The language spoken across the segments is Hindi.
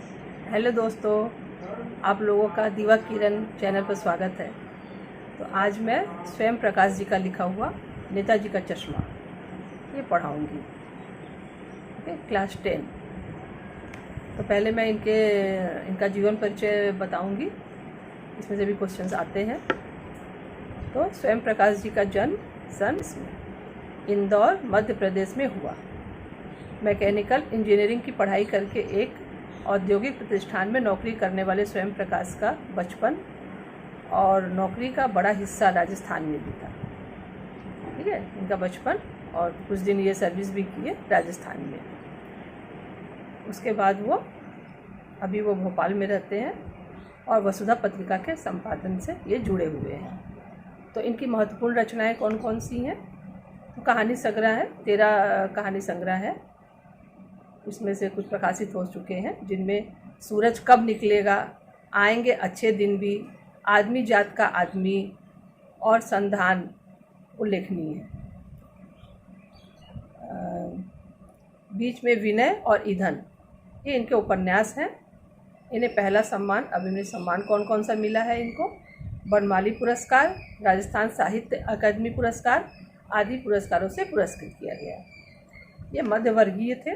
हेलो दोस्तों, आप लोगों का दीवा किरण चैनल पर स्वागत है। तो आज मैं स्वयं प्रकाश जी का लिखा हुआ नेताजी का चश्मा ये पढ़ाऊँगी। Okay, class 10। तो पहले मैं इनका जीवन परिचय बताऊँगी, इसमें से भी क्वेश्चंस आते हैं। तो स्वयं प्रकाश जी का जन्म सन इंदौर मध्य प्रदेश में हुआ। मैकेनिकल इंजीनियरिंग की पढ़ाई करके एक औद्योगिक प्रतिष्ठान में नौकरी करने वाले स्वयं प्रकाश का बचपन और नौकरी का बड़ा हिस्सा राजस्थान में भी था। ठीक है, इनका बचपन और कुछ दिन ये सर्विस भी की है राजस्थान में। उसके बाद अभी वो भोपाल में रहते हैं और वसुधा पत्रिका के संपादन से ये जुड़े हुए हैं। तो इनकी महत्वपूर्ण रचनाएं कौन कौन सी हैं? तो कहानी संग्रह है, 13 कहानी संग्रह है। इसमें से कुछ प्रकाशित हो चुके हैं, जिनमें सूरज कब निकलेगा, आएंगे अच्छे दिन भी, आदमी जात का आदमी और संधान उल्लेखनीय है। बीच में विनय और ईंधन, ये इनके उपन्यास हैं। इन्हें पहला सम्मान, अभिमन्यु सम्मान कौन कौन सा मिला है इनको? बनमाली पुरस्कार, राजस्थान साहित्य अकादमी पुरस्कार आदि पुरस्कारों से पुरस्कृत किया गया। ये मध्यवर्गीय थे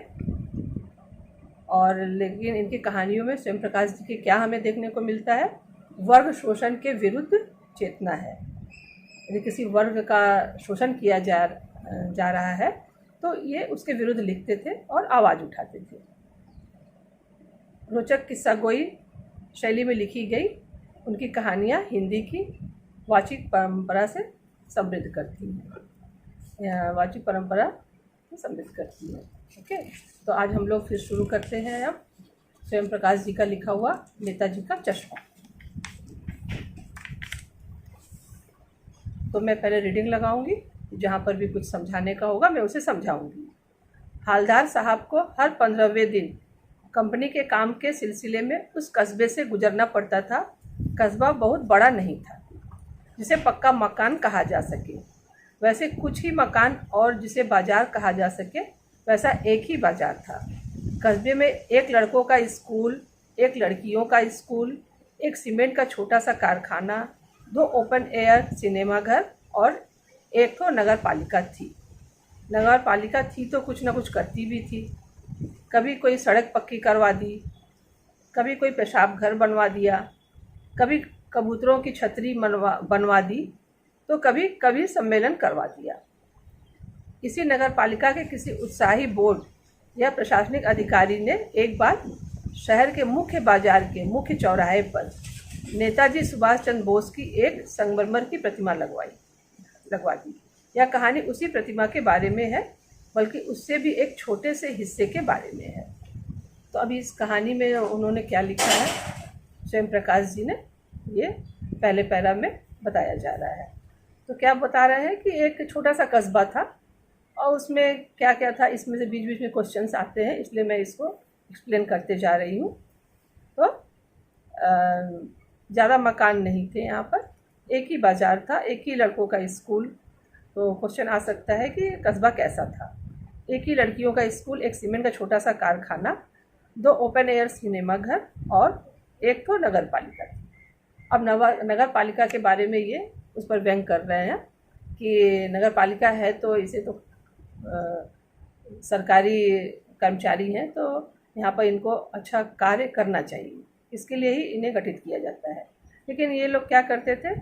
और लेकिन इनकी कहानियों में स्वयं प्रकाश जी के क्या हमें देखने को मिलता है? वर्ग शोषण के विरुद्ध चेतना है। यदि किसी वर्ग का शोषण किया जा रहा है तो ये उसके विरुद्ध लिखते थे और आवाज़ उठाते थे। रोचक किस्सा गोई शैली में लिखी गई उनकी कहानियाँ हिंदी की वाचिक परंपरा से समृद्ध करती हैं, वाचिक परंपरा से समृद्ध करती है। ओके, तो आज हम लोग फिर शुरू करते हैं। अब स्वयं प्रकाश जी का लिखा हुआ नेताजी का चश्मा। तो मैं पहले रीडिंग लगाऊंगी, जहाँ पर भी कुछ समझाने का होगा मैं उसे समझाऊंगी। हालदार साहब को हर 15वें दिन कंपनी के काम के सिलसिले में उस कस्बे से गुजरना पड़ता था। कस्बा बहुत बड़ा नहीं था जिसे पक्का मकान कहा जा सके, वैसे कुछ ही मकान, और जिसे बाजार कहा जा सके वैसा एक ही बाजार था। कस्बे में एक लड़कों का स्कूल, एक लड़कियों का स्कूल, एक सीमेंट का छोटा सा कारखाना, 2 ओपन एयर सिनेमा घर और एक तो नगर पालिका थी। नगर पालिका थी तो कुछ ना कुछ करती भी थी। कभी कोई सड़क पक्की करवा दी, कभी कोई पेशाब घर बनवा दिया, कभी कबूतरों की छतरी बनवा दी, तो कभी कभी सम्मेलन करवा दिया। इसी नगर पालिका के किसी उत्साही बोर्ड या प्रशासनिक अधिकारी ने एक बार शहर के मुख्य बाजार के मुख्य चौराहे पर नेताजी सुभाष चंद्र बोस की एक संगमरमर की प्रतिमा लगवा दी। यह कहानी उसी प्रतिमा के बारे में है, बल्कि उससे भी एक छोटे से हिस्से के बारे में है। तो अभी इस कहानी में उन्होंने क्या लिखा है स्वयं प्रकाश जी ने, ये पहले पैरा में बताया जा रहा है। तो क्या बता रहे हैं कि एक छोटा सा कस्बा था और उसमें क्या क्या था, इसमें से बीच बीच में क्वेश्चंस आते हैं, इसलिए मैं इसको एक्सप्लेन करते जा रही हूँ। तो ज़्यादा मकान नहीं थे यहाँ पर, एक ही बाज़ार था, एक ही लड़कों का स्कूल। तो क्वेश्चन आ सकता है कि कस्बा कैसा था? एक ही लड़कियों का स्कूल, एक सीमेंट का छोटा सा कारखाना, 2 ओपन एयर सिनेमा घर और एक तो नगर पालिका थी। अब नगर पालिका के बारे में ये उस पर व्यंग कर रहे हैं कि नगर पालिका है तो इसे तो सरकारी कर्मचारी हैं, तो यहाँ पर इनको अच्छा कार्य करना चाहिए, इसके लिए ही इन्हें गठित किया जाता है। लेकिन ये लोग क्या करते थे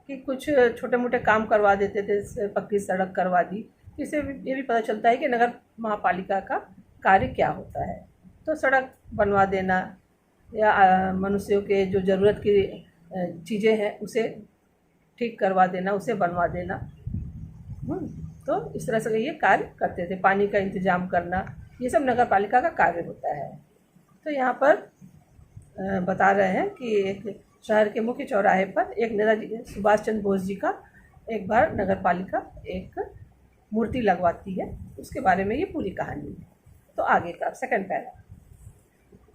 कि कुछ छोटे मोटे काम करवा देते थे, पक्की सड़क करवा दी। इससे ये भी पता चलता है कि नगर महापालिका का कार्य क्या होता है। तो सड़क बनवा देना या मनुष्यों के जो ज़रूरत की चीज़ें हैं उसे ठीक करवा देना, उसे बनवा देना। तो इस तरह से ये कार्य करते थे। पानी का इंतज़ाम करना, ये सब नगर पालिका का कार्य होता है। तो यहाँ पर बता रहे हैं कि एक शहर के मुख्य चौराहे पर एक नेताजी सुभाष चंद्र बोस जी का एक बार नगर पालिका एक मूर्ति लगवाती है, उसके बारे में ये पूरी कहानी है। तो आगे का सेकंड पैरा।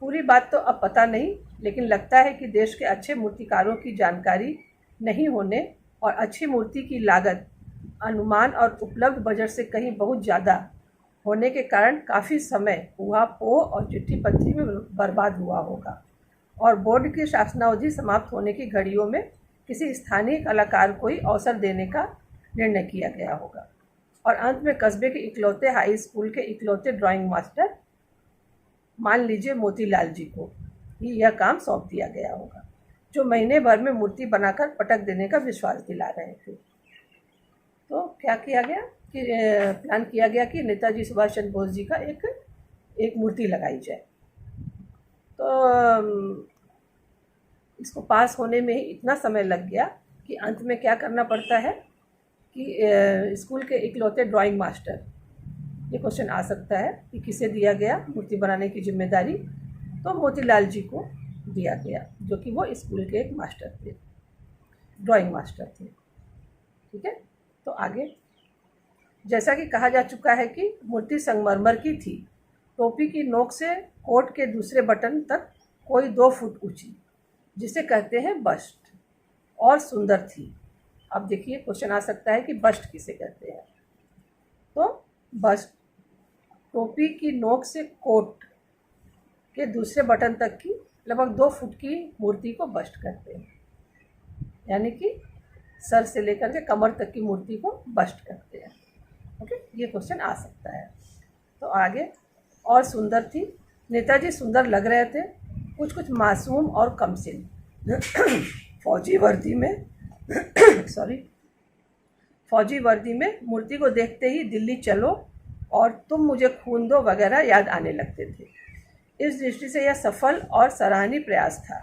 पूरी बात तो अब पता नहीं, लेकिन लगता है कि देश के अच्छे मूर्तिकारों की जानकारी नहीं होने और अच्छी मूर्ति की लागत अनुमान और उपलब्ध बजट से कहीं बहुत ज़्यादा होने के कारण काफ़ी समय ऊहापोह और चिट्ठी पत्री में बर्बाद हुआ होगा और बोर्ड की शासनावधि समाप्त होने की घड़ियों में किसी स्थानीय कलाकार को ही अवसर देने का निर्णय किया गया होगा और अंत में कस्बे के इकलौते हाई स्कूल के इकलौते ड्राइंग मास्टर मान लीजिए मोतीलाल जी को ही यह काम सौंप दिया गया होगा, जो महीने भर में मूर्ति बनाकर पटक देने का विश्वास दिला रहे थे। तो क्या किया गया कि प्लान किया गया कि नेताजी सुभाष चंद्र बोस जी का एक मूर्ति लगाई जाए। तो इसको पास होने में ही इतना समय लग गया कि अंत में क्या करना पड़ता है कि स्कूल के इकलौते ड्राइंग मास्टर, ये क्वेश्चन आ सकता है कि किसे दिया गया मूर्ति बनाने की जिम्मेदारी, तो मोतीलाल जी को दिया गया, जो कि वो स्कूल के एक मास्टर थे, ड्राइंग मास्टर थे। ठीक है, तो आगे जैसा कि कहा जा चुका है कि मूर्ति संगमरमर की थी, टोपी की नोक से कोट के दूसरे बटन तक कोई 2 फुट ऊंची, जिसे कहते हैं बस्ट, और सुंदर थी। अब देखिए क्वेश्चन आ सकता है कि बस्ट किसे कहते हैं। तो बस्ट टोपी की नोक से कोट के दूसरे बटन तक की लगभग 2 फुट की मूर्ति को बस्ट कहते हैं, यानी कि सर से लेकर के कमर तक की मूर्ति को बस्ट कहते हैं। ओके, ये क्वेश्चन आ सकता है। तो आगे, और सुंदर थी, नेताजी सुंदर लग रहे थे, कुछ मासूम और कमसिन फौजी वर्दी में मूर्ति को देखते ही दिल्ली चलो और तुम मुझे खून दो वगैरह याद आने लगते थे। इस दृष्टि से यह सफल और सराहनीय प्रयास था।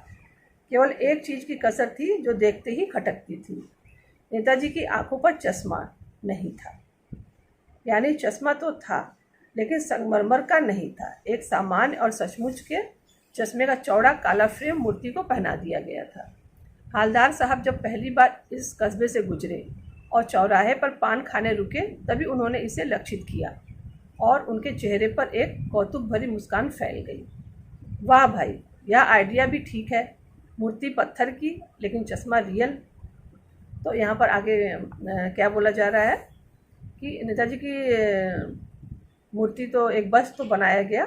केवल एक चीज़ की कसर थी जो देखते ही खटकती थी। नेताजी की आंखों पर चश्मा नहीं था, यानी चश्मा तो था लेकिन संगमरमर का नहीं था। एक सामान्य और सचमुच के चश्मे का चौड़ा काला फ्रेम मूर्ति को पहना दिया गया था। हालदार साहब जब पहली बार इस कस्बे से गुजरे और चौराहे पर पान खाने रुके, तभी उन्होंने इसे लक्षित किया और उनके चेहरे पर एक कौतुक भरी मुस्कान फैल गई। वाह भाई, यह आइडिया भी ठीक है, मूर्ति पत्थर की लेकिन चश्मा रियल। तो यहाँ पर आगे क्या बोला जा रहा है कि नेताजी की मूर्ति तो एक बस तो बनाया गया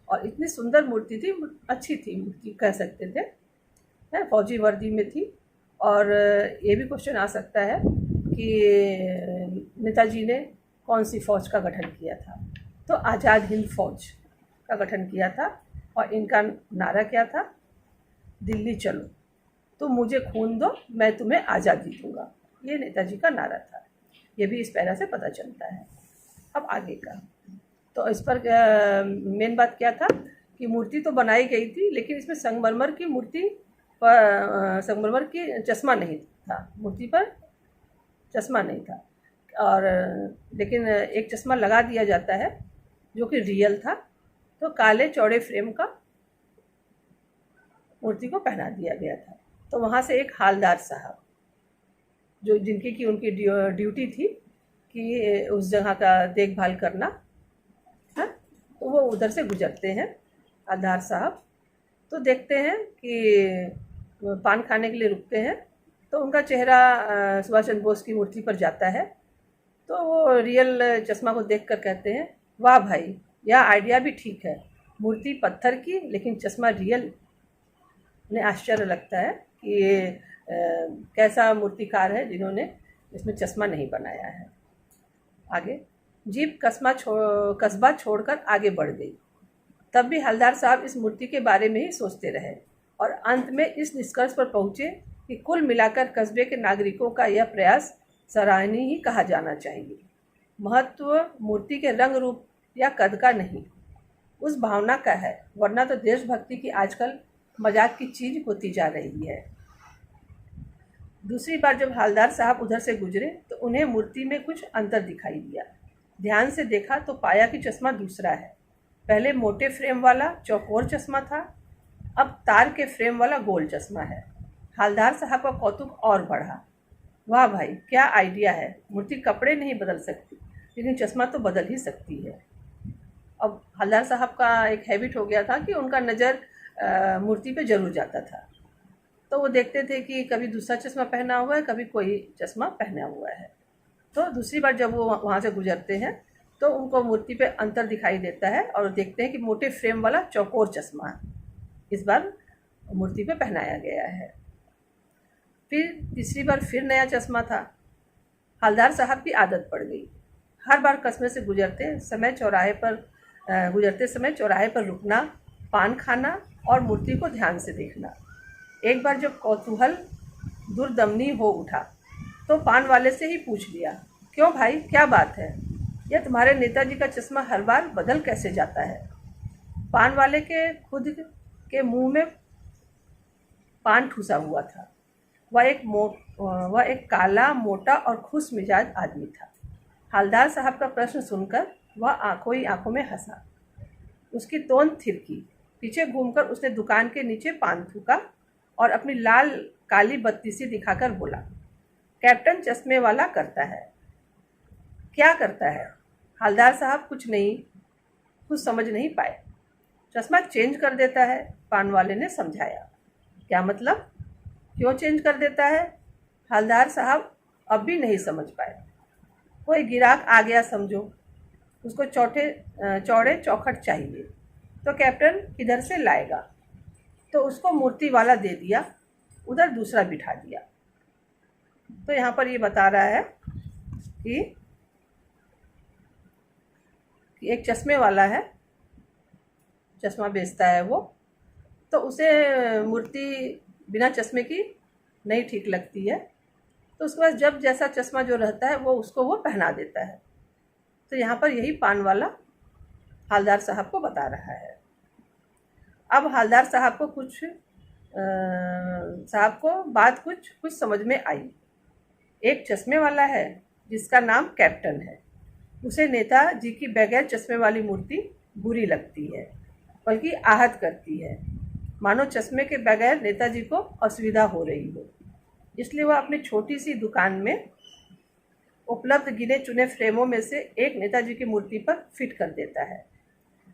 और इतनी सुंदर मूर्ति थी, अच्छी थी मूर्ति कह सकते थे, है, फौजी वर्दी में थी। और ये भी क्वेश्चन आ सकता है कि नेताजी ने कौन सी फ़ौज का गठन किया था। तो आज़ाद हिंद फ़ौज का गठन किया था और इनका नारा क्या था, दिल्ली चलो, तुम मुझे खून दो, मैं तुम्हें आज़ादी दूंगा। ये नेताजी का नारा था। ये भी इस पैरा से पता चलता है। अब आगे का, तो इस पर मेन बात क्या था कि मूर्ति तो बनाई गई थी लेकिन इसमें संगमरमर की मूर्ति पर संगमरमर की चश्मा नहीं था, मूर्ति पर चश्मा नहीं था, और लेकिन एक चश्मा लगा दिया जाता है जो कि रियल था। तो काले चौड़े फ्रेम का मूर्ति को पहना दिया गया था। तो वहाँ से एक हालदार साहब, जो जिनकी की उनकी ड्यूटी थी कि उस जगह का देखभाल करना है, तो वो उधर से गुजरते हैं हालदार साहब। तो देखते हैं कि पान खाने के लिए रुकते हैं, तो उनका चेहरा सुभाष चंद्र बोस की मूर्ति पर जाता है। तो वो रियल चश्मा को देखकर कहते हैं, वाह भाई, यह आइडिया भी ठीक है, मूर्ति पत्थर की लेकिन चश्मा रियल। उन्हें आश्चर्य लगता है कि ये कैसा मूर्तिकार है जिन्होंने इसमें चश्मा नहीं बनाया है। आगे जीप कस्बा छोड़कर आगे बढ़ गई। तब भी हलदार साहब इस मूर्ति के बारे में ही सोचते रहे और अंत में इस निष्कर्ष पर पहुँचे कि कुल मिलाकर कस्बे के नागरिकों का यह प्रयास सराहनीय ही कहा जाना चाहिए। महत्व मूर्ति के रंग रूप या कद का नहीं, उस भावना का है, वरना तो देशभक्ति की आजकल मजाक की चीज़ होती जा रही है। दूसरी बार जब हालदार साहब उधर से गुजरे तो उन्हें मूर्ति में कुछ अंतर दिखाई दिया। ध्यान से देखा तो पाया कि चश्मा दूसरा है। पहले मोटे फ्रेम वाला चौकोर चश्मा था, अब तार के फ्रेम वाला गोल चश्मा है। हालदार साहब का कौतुक और बढ़ा। वाह भाई, क्या आइडिया है, मूर्ति कपड़े नहीं बदल सकती लेकिन चश्मा तो बदल ही सकती है। अब हालदार साहब का एक हैबिट हो गया था कि उनका नज़र मूर्ति पे जरूर जाता था। तो वो देखते थे कि कभी दूसरा चश्मा पहना हुआ है, कभी कोई चश्मा पहना हुआ है। तो दूसरी बार जब वो वहाँ से गुजरते हैं तो उनको मूर्ति पे अंतर दिखाई देता है और देखते हैं कि मोटे फ्रेम वाला चौकोर चश्मा इस बार मूर्ति पे पहनाया गया है। फिर तीसरी बार फिर नया चश्मा था। हवलदार साहब की आदत पड़ गई, हर बार कस्बे से गुजरते समय चौराहे पर रुकना, पान खाना और मूर्ति को ध्यान से देखना। एक बार जब कौतूहल दुर्दमनी हो उठा तो पान वाले से ही पूछ लिया, क्यों भाई, क्या बात है? यह तुम्हारे नेताजी का चश्मा हर बार बदल कैसे जाता है? पान वाले के खुद के मुंह में पान ठूसा हुआ था। वह एक काला, मोटा और खुश मिजाज आदमी था। हवलदार साहब का प्रश्न सुनकर वह आंखों में हंसा। उसकी तोंद थिरकी। पीछे घूमकर उसने दुकान के नीचे पान थूका और अपनी लाल काली बत्ती सी दिखाकर बोला, कैप्टन चश्मे वाला करता है। क्या करता है? हवलदार साहब कुछ समझ नहीं पाए। चश्मा चेंज कर देता है, पान वाले ने समझाया। क्या मतलब? क्यों चेंज कर देता है? हवलदार साहब अब भी नहीं समझ पाए। कोई गिराक आ गया समझो, उसको चौड़े चौखट चाहिए, तो कैप्टन किधर से लाएगा? तो उसको मूर्ति वाला दे दिया, उधर दूसरा बिठा दिया। तो यहाँ पर ये बता रहा है कि एक चश्मे वाला है, चश्मा बेचता है वो, तो उसे मूर्ति बिना चश्मे की नहीं ठीक लगती है, तो उसके बाद जब जैसा चश्मा जो रहता है वो पहना देता है। तो यहाँ पर यही पान वाला हवलदार साहब को बता रहा है। अब हवलदार साहब को बात कुछ समझ में आई। एक चश्मे वाला है जिसका नाम कैप्टन है, उसे नेताजी की बगैर चश्मे वाली मूर्ति बुरी लगती है, बल्कि आहत करती है, मानो चश्मे के बगैर नेताजी को असुविधा हो रही हो। इसलिए वह अपनी छोटी सी दुकान में उपलब्ध गिने चुने फ्रेमों में से एक नेताजी की मूर्ति पर फिट कर देता है।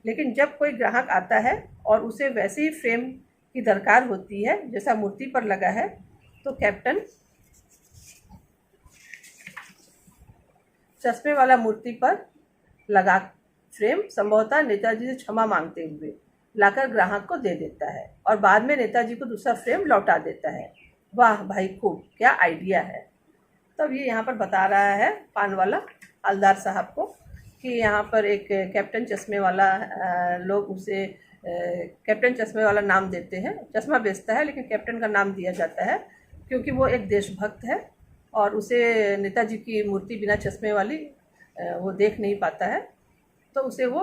लेकिन जब कोई ग्राहक आता है और उसे वैसे ही फ्रेम की दरकार होती है जैसा मूर्ति पर लगा है, तो कैप्टन चश्मे वाला मूर्ति पर लगा फ्रेम संभवतः नेताजी से क्षमा मांगते हुए लाकर ग्राहक को दे देता है और बाद में नेताजी को दूसरा फ्रेम लौटा देता है। वाह भाई, खूब, क्या आइडिया है। तब ये यहाँ पर बता रहा है पान वाला हवलदार साहब को कि यहाँ पर एक कैप्टन चश्मे वाला, लोग उसे कैप्टन चश्मे वाला नाम देते हैं। चश्मा बेचता है लेकिन कैप्टन का नाम दिया जाता है क्योंकि वो एक देशभक्त है और उसे नेताजी की मूर्ति बिना चश्मे वाली वो देख नहीं पाता है, तो उसे वो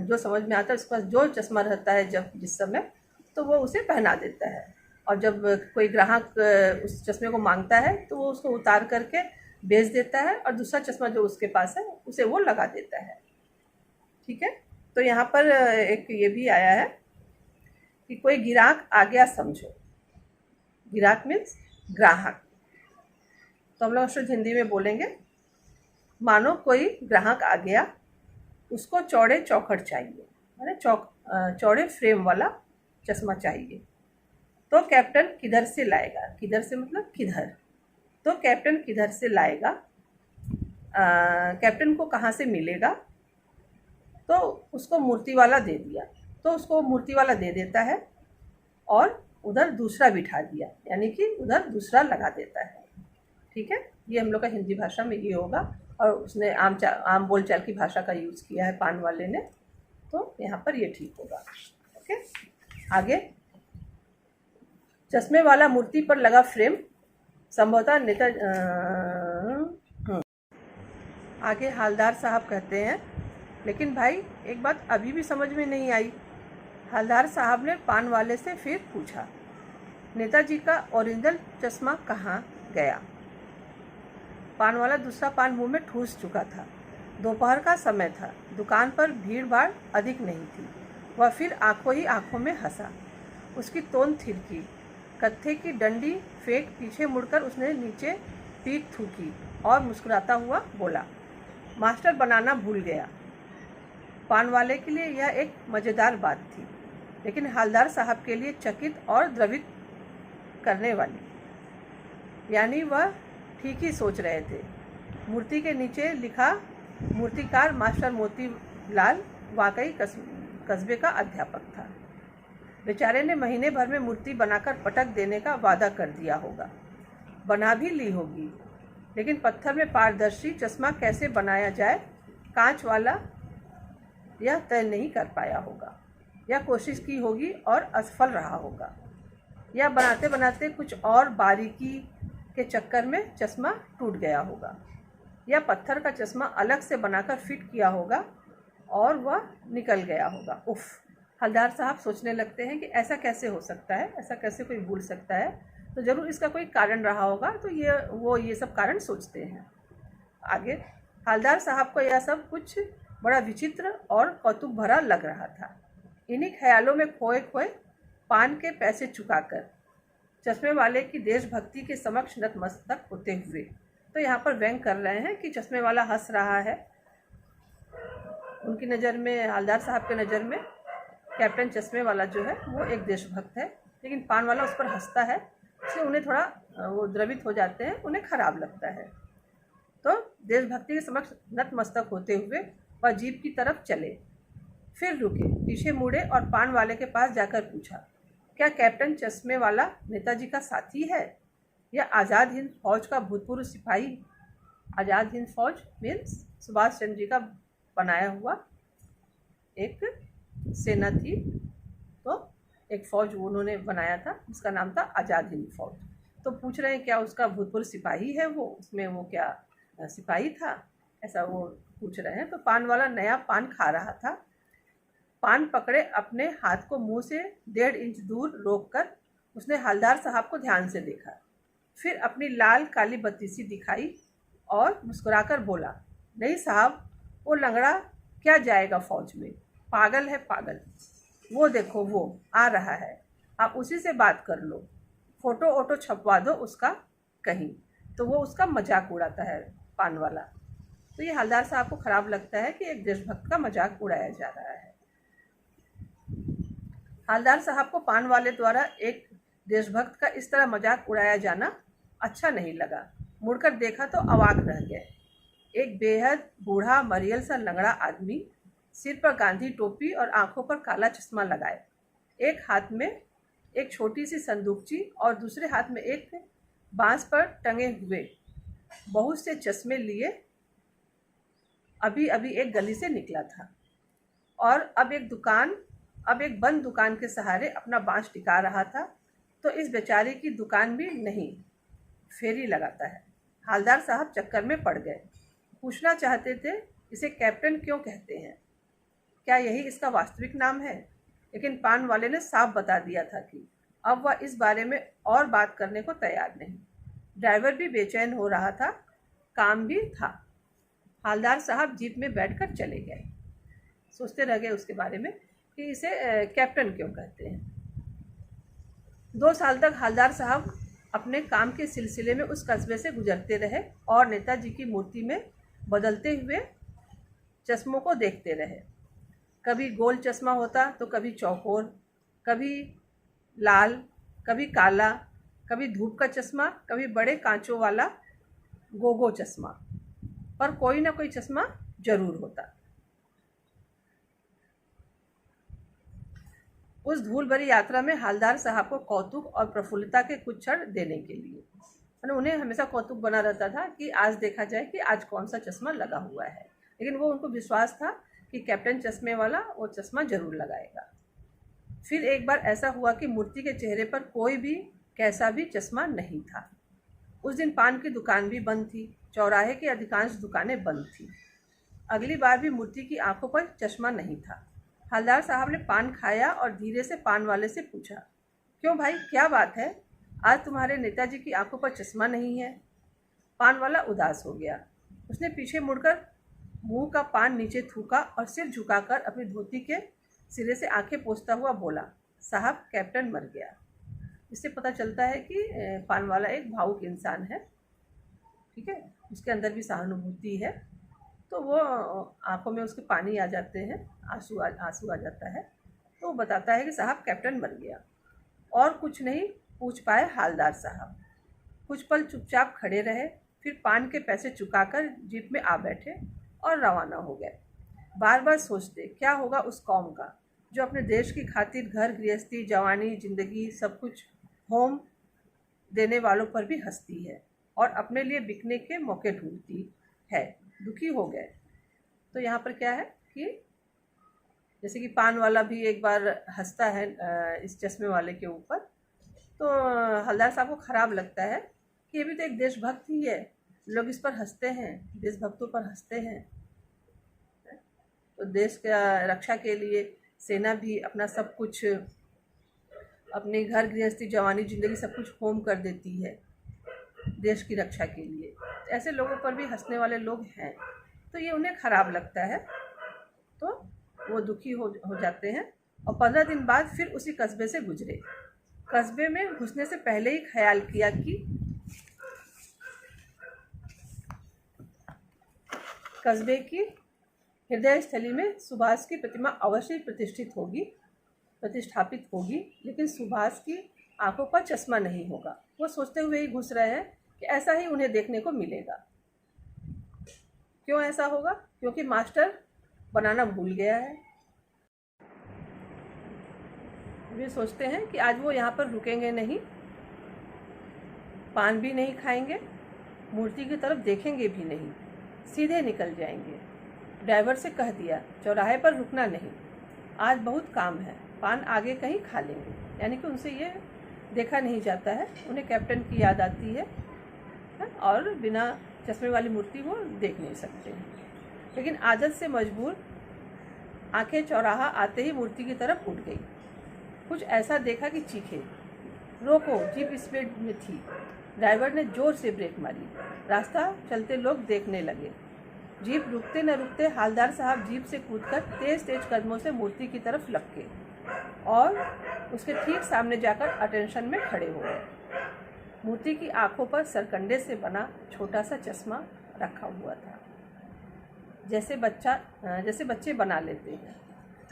जो समझ में आता है उसके पास जो चश्मा रहता है जिस समय, तो वो उसे पहना देता है। और जब कोई ग्राहक उस चश्मे को मांगता है तो वो उसको उतार करके बेच देता है और दूसरा चश्मा जो उसके पास है उसे वो लगा देता है। ठीक है, तो यहाँ पर एक ये भी आया है कि कोई गिराक आ गया समझो। गिराक मीन्स ग्राहक। तो हम लोग शुद्ध हिंदी में बोलेंगे, मानो कोई ग्राहक आ गया, उसको चौड़े चौखट चाहिए, माने चौड़े फ्रेम वाला चश्मा चाहिए, तो कैप्टन किधर से लाएगा? किधर से मतलब किधर। तो कैप्टन किधर से लाएगा, कैप्टन को कहाँ से मिलेगा? तो उसको मूर्ति वाला दे दिया, तो उसको मूर्ति वाला दे देता है और उधर दूसरा बिठा दिया, यानी कि उधर दूसरा लगा देता है। ठीक है, ये हम लोग का हिंदी भाषा में ये होगा और उसने आम बोलचाल की भाषा का यूज़ किया है पान वाले ने, तो यहाँ पर ये ठीक होगा। ओके, आगे। चश्मे वाला मूर्ति पर लगा फ्रेम संभवतः नेता आगे हवलदार साहब कहते हैं, लेकिन भाई एक बात अभी भी समझ में नहीं आई। हवलदार साहब ने पान वाले से फिर पूछा, नेताजी का ओरिजिनल चश्मा कहाँ गया? पान वाला दूसरा पान मुंह में ठूस चुका था। दोपहर का समय था, दुकान पर भीड़ भाड़ अधिक नहीं थी। वह फिर आंखों में हंसा। उसकी तोंद थिरकी। कत्थे की डंडी फेंक पीछे मुड़कर उसने नीचे पीठ थूकी और मुस्कुराता हुआ बोला, मास्टर बनाना भूल गया। पान वाले के लिए यह एक मज़ेदार बात थी, लेकिन हवलदार साहब के लिए चकित और द्रवित करने वाली। यानी वह ठीक ही सोच रहे थे। मूर्ति के नीचे लिखा मूर्तिकार मास्टर मोतीलाल वाकई कस्बे का अध्यापक था। बेचारे ने महीने भर में मूर्ति बनाकर पटक देने का वादा कर दिया होगा, बना भी ली होगी, लेकिन पत्थर में पारदर्शी चश्मा कैसे बनाया जाए कांच वाला यह तय नहीं कर पाया होगा, या कोशिश की होगी और असफल रहा होगा, या बनाते बनाते कुछ और बारीकी के चक्कर में चश्मा टूट गया होगा, या पत्थर का चश्मा अलग से बनाकर फिट किया होगा और वह निकल गया होगा। उफ! हलदार साहब सोचने लगते हैं कि ऐसा कैसे हो सकता है, ऐसा कैसे कोई भूल सकता है, तो ज़रूर इसका कोई कारण रहा होगा। तो ये सब कारण सोचते हैं। आगे हलदार साहब को यह सब कुछ बड़ा विचित्र और कौतुक भरा लग रहा था। इन्हीं ख्यालों में खोए खोए पान के पैसे चुकाकर चश्मे वाले की देशभक्ति के समक्ष नतमस्तक होते हुए, तो यहाँ पर व्यंग कर रहे हैं कि चश्मे वाला हंस रहा है। उनकी नज़र में, हलदार साहब के नज़र में कैप्टन चश्मे वाला जो है वो एक देशभक्त है, लेकिन पान वाला उस पर हंसता है, इसलिए उन्हें थोड़ा वो द्रवित हो जाते हैं, उन्हें खराब लगता है। तो देशभक्ति के समक्ष नतमस्तक होते हुए वह जीप की तरफ चले, फिर रुके, पीछे मुड़े और पान वाले के पास जाकर पूछा, क्या कैप्टन चश्मे वाला नेताजी का साथी है या आज़ाद हिंद फौज का भूतपूर्व सिपाही? आज़ाद हिंद फौज मीन्स सुभाष चंद्र जी का बनाया हुआ एक सेना थी, तो एक फौज उन्होंने बनाया था जिसका नाम था आज़ाद हिंद फौज। तो पूछ रहे हैं क्या उसका भूतपूर्व सिपाही है वो, उसमें वो क्या सिपाही था, ऐसा वो पूछ रहे हैं। तो पान वाला नया पान खा रहा था, पान पकड़े अपने हाथ को मुंह से 1.5 इंच दूर रोककर उसने हलदार साहब को ध्यान से देखा, फिर अपनी लाल काली बत्तीसी दिखाई और मुस्कुराकर बोला, नहीं साहब, वो लंगड़ा क्या जाएगा फौज में, पागल है पागल, वो देखो वो आ रहा है, आप उसी से बात कर लो, फोटो वोटो छपवा दो उसका कहीं। तो वो उसका मजाक उड़ाता है पान वाला। तो ये हलदार साहब को खराब लगता है कि एक देशभक्त का मजाक उड़ाया जा रहा है। हलदार साहब को पान वाले द्वारा एक देशभक्त का इस तरह मजाक उड़ाया जाना अच्छा नहीं लगा। मुड़कर देखा तो अवाक रह गए। एक बेहद बूढ़ा मरियल सा लंगड़ा आदमी, सिर पर गांधी टोपी और आंखों पर काला चश्मा लगाए, एक हाथ में एक छोटी सी संदूकची और दूसरे हाथ में एक बांस पर टंगे हुए बहुत से चश्मे लिए अभी अभी एक गली से निकला था और अब एक बंद दुकान के सहारे अपना बांस टिका रहा था। तो इस बेचारे की दुकान भी नहीं फेरी लगाता है। हलदार साहब चक्कर में पड़ गए। पूछना चाहते थे इसे कैप्टन क्यों कहते हैं, क्या यही इसका वास्तविक नाम है, लेकिन पान वाले ने साफ बता दिया था कि अब वह इस बारे में और बात करने को तैयार नहीं। ड्राइवर भी बेचैन हो रहा था, काम भी था। हलदार साहब जीप में बैठकर चले गए। सोचते रह गए उसके बारे में कि इसे कैप्टन क्यों कहते हैं। 2 साल तक हलदार साहब अपने काम के सिलसिले में उस कस्बे से गुजरते रहे और नेताजी की मूर्ति में बदलते हुए चश्मों को देखते रहे। कभी गोल चश्मा होता तो कभी चौकोर, कभी लाल, कभी काला, कभी धूप का चश्मा, कभी बड़े कांचों वाला गोगो चश्मा, पर कोई ना कोई चश्मा जरूर होता। उस धूल भरी यात्रा में हलदार साहब को कौतुक और प्रफुल्लता के कुछ क्षण देने के लिए, उन्हें हमेशा कौतुक बना रहता था कि आज देखा जाए कि आज कौन सा चश्मा लगा हुआ है, लेकिन वो उनको विश्वास था कि कैप्टन चश्मे वाला वो चश्मा जरूर लगाएगा। फिर एक बार ऐसा हुआ कि मूर्ति के चेहरे पर कोई भी कैसा भी चश्मा नहीं था। उस दिन पान की दुकान भी बंद थी, चौराहे की अधिकांश दुकानें बंद थी। अगली बार भी मूर्ति की आंखों पर चश्मा नहीं था। हलदार साहब ने पान खाया और धीरे से पान वाले से पूछा, क्यों भाई, क्या बात है, आज तुम्हारे नेताजी की आंखों पर चश्मा नहीं है? पान वाला उदास हो गया। उसने पीछे मुड़कर मुंह का पान नीचे थूका और सिर झुकाकर अपनी धोती के सिरे से आंखें पोंछता हुआ बोला, साहब कैप्टन मर गया। इससे पता चलता है कि पान वाला एक भावुक इंसान है, ठीक है, उसके अंदर भी सहानुभूति है। तो वो आंखों में उसके पानी आ जाते हैं, आंसू आ जाता है। तो वो बताता है कि साहब कैप्टन मर गया। और कुछ नहीं पूछ पाए हलदार साहब। कुछ पल चुपचाप खड़े रहे, फिर पान के पैसे चुकाकर जीप में आ बैठे और रवाना हो गए। बार बार सोचते क्या होगा उस कौम का जो अपने देश की खातिर घर गृहस्थी, जवानी, जिंदगी सब कुछ होम देने वालों पर भी हंसती है और अपने लिए बिकने के मौके ढूंढती है। दुखी हो गए। तो यहाँ पर क्या है कि जैसे कि पान वाला भी एक बार हंसता है इस चश्मे वाले के ऊपर, तो हवलदार साहब को खराब लगता है कि ये भी तो एक देशभक्त ही है, लोग इस पर हंसते हैं, देशभक्तों पर हंसते हैं। तो देश का रक्षा के लिए सेना भी अपना सब कुछ, अपने घर गृहस्थी, जवानी, जिंदगी सब कुछ होम कर देती है देश की रक्षा के लिए। ऐसे लोगों पर भी हंसने वाले लोग हैं, तो ये उन्हें खराब लगता है, तो वो दुखी हो जाते हैं। और 15 दिन बाद फिर उसी कस्बे से गुजरे। कस्बे में घुसने से पहले ही ख्याल किया कि कस्बे की हृदय स्थली में सुभाष की प्रतिमा अवश्य प्रतिष्ठापित होगी, लेकिन सुभाष की आंखों पर चश्मा नहीं होगा। वो सोचते हुए ही घुस रहे हैं कि ऐसा ही उन्हें देखने को मिलेगा। क्यों ऐसा होगा? क्योंकि मास्टर बनाना भूल गया है। वे सोचते हैं कि आज वो यहाँ पर रुकेंगे नहीं, पान भी नहीं खाएंगे, मूर्ति की तरफ देखेंगे भी नहीं, सीधे निकल जाएंगे। ड्राइवर से कह दिया चौराहे पर रुकना नहीं, आज बहुत काम है, पान आगे कहीं खा लेंगे। यानी कि उनसे ये देखा नहीं जाता है, उन्हें कैप्टन की याद आती है और बिना चश्मे वाली मूर्ति वो देख नहीं सकते हैं। लेकिन आदत से मजबूर आंखें चौराहा आते ही मूर्ति की तरफ उठ गई। कुछ ऐसा देखा कि चीखे, रोको, जीप स्पीड में थी। ड्राइवर ने जोर से ब्रेक मारी। रास्ता चलते लोग देखने लगे। जीप रुकते न रुकते हवलदार साहब जीप से कूदकर तेज तेज कदमों से मूर्ति की तरफ लपके और उसके ठीक सामने जाकर अटेंशन में खड़े हो गए। मूर्ति की आंखों पर सरकंडे से बना छोटा सा चश्मा रखा हुआ था, जैसे बच्चे बना लेते हैं।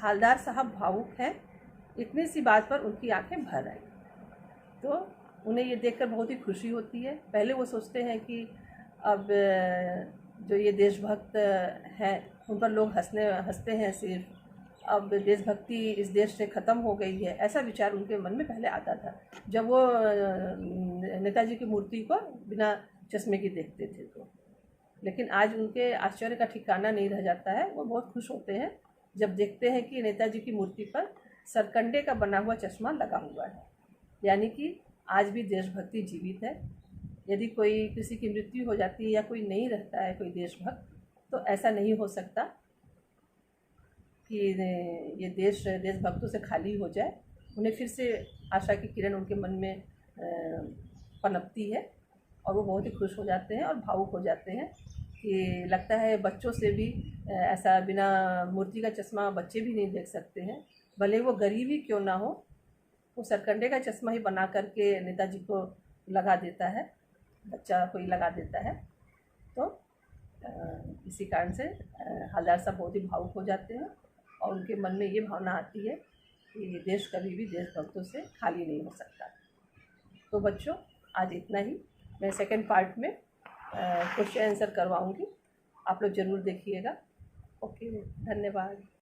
हवलदार साहब भावुक हैं, इतनी सी बात पर उनकी आंखें भर आई। तो उन्हें ये देखकर बहुत ही खुशी होती है। पहले वो सोचते हैं कि अब जो ये देशभक्त हैं उन पर लोग हंसते हैं सिर्फ, अब देशभक्ति इस देश से ख़त्म हो गई है, ऐसा विचार उनके मन में पहले आता था जब वो नेताजी की मूर्ति को बिना चश्मे की देखते थे। तो लेकिन आज उनके आश्चर्य का ठिकाना नहीं रह जाता है। वो बहुत खुश होते हैं जब देखते हैं कि नेताजी की मूर्ति पर सरकंडे का बना हुआ चश्मा लगा हुआ है। यानी कि आज भी देशभक्ति जीवित है। यदि कोई किसी की मृत्यु हो जाती है या कोई नहीं रहता है कोई देशभक्त, तो ऐसा नहीं हो सकता कि ये देशभक्तों से खाली हो जाए। उन्हें फिर से आशा की किरण उनके मन में पनपती है और वो बहुत ही खुश हो जाते हैं और भावुक हो जाते हैं कि लगता है बच्चों से भी ऐसा बिना मूर्ति का चश्मा बच्चे भी नहीं देख सकते हैं, भले वो गरीब ही क्यों ना हो। वो सरकंडे का चश्मा ही बना करके नेताजी को लगा देता है, बच्चा कोई लगा देता है। तो इसी कारण से हवलदार साहब बहुत ही भावुक हो जाते हैं और उनके मन में ये भावना आती है कि देश कभी भी देशभक्तों से खाली नहीं हो सकता। तो बच्चों, आज इतना ही। मैं सेकंड पार्ट में क्वेश्चन आंसर करवाऊंगी, आप लोग ज़रूर देखिएगा। ओके, धन्यवाद।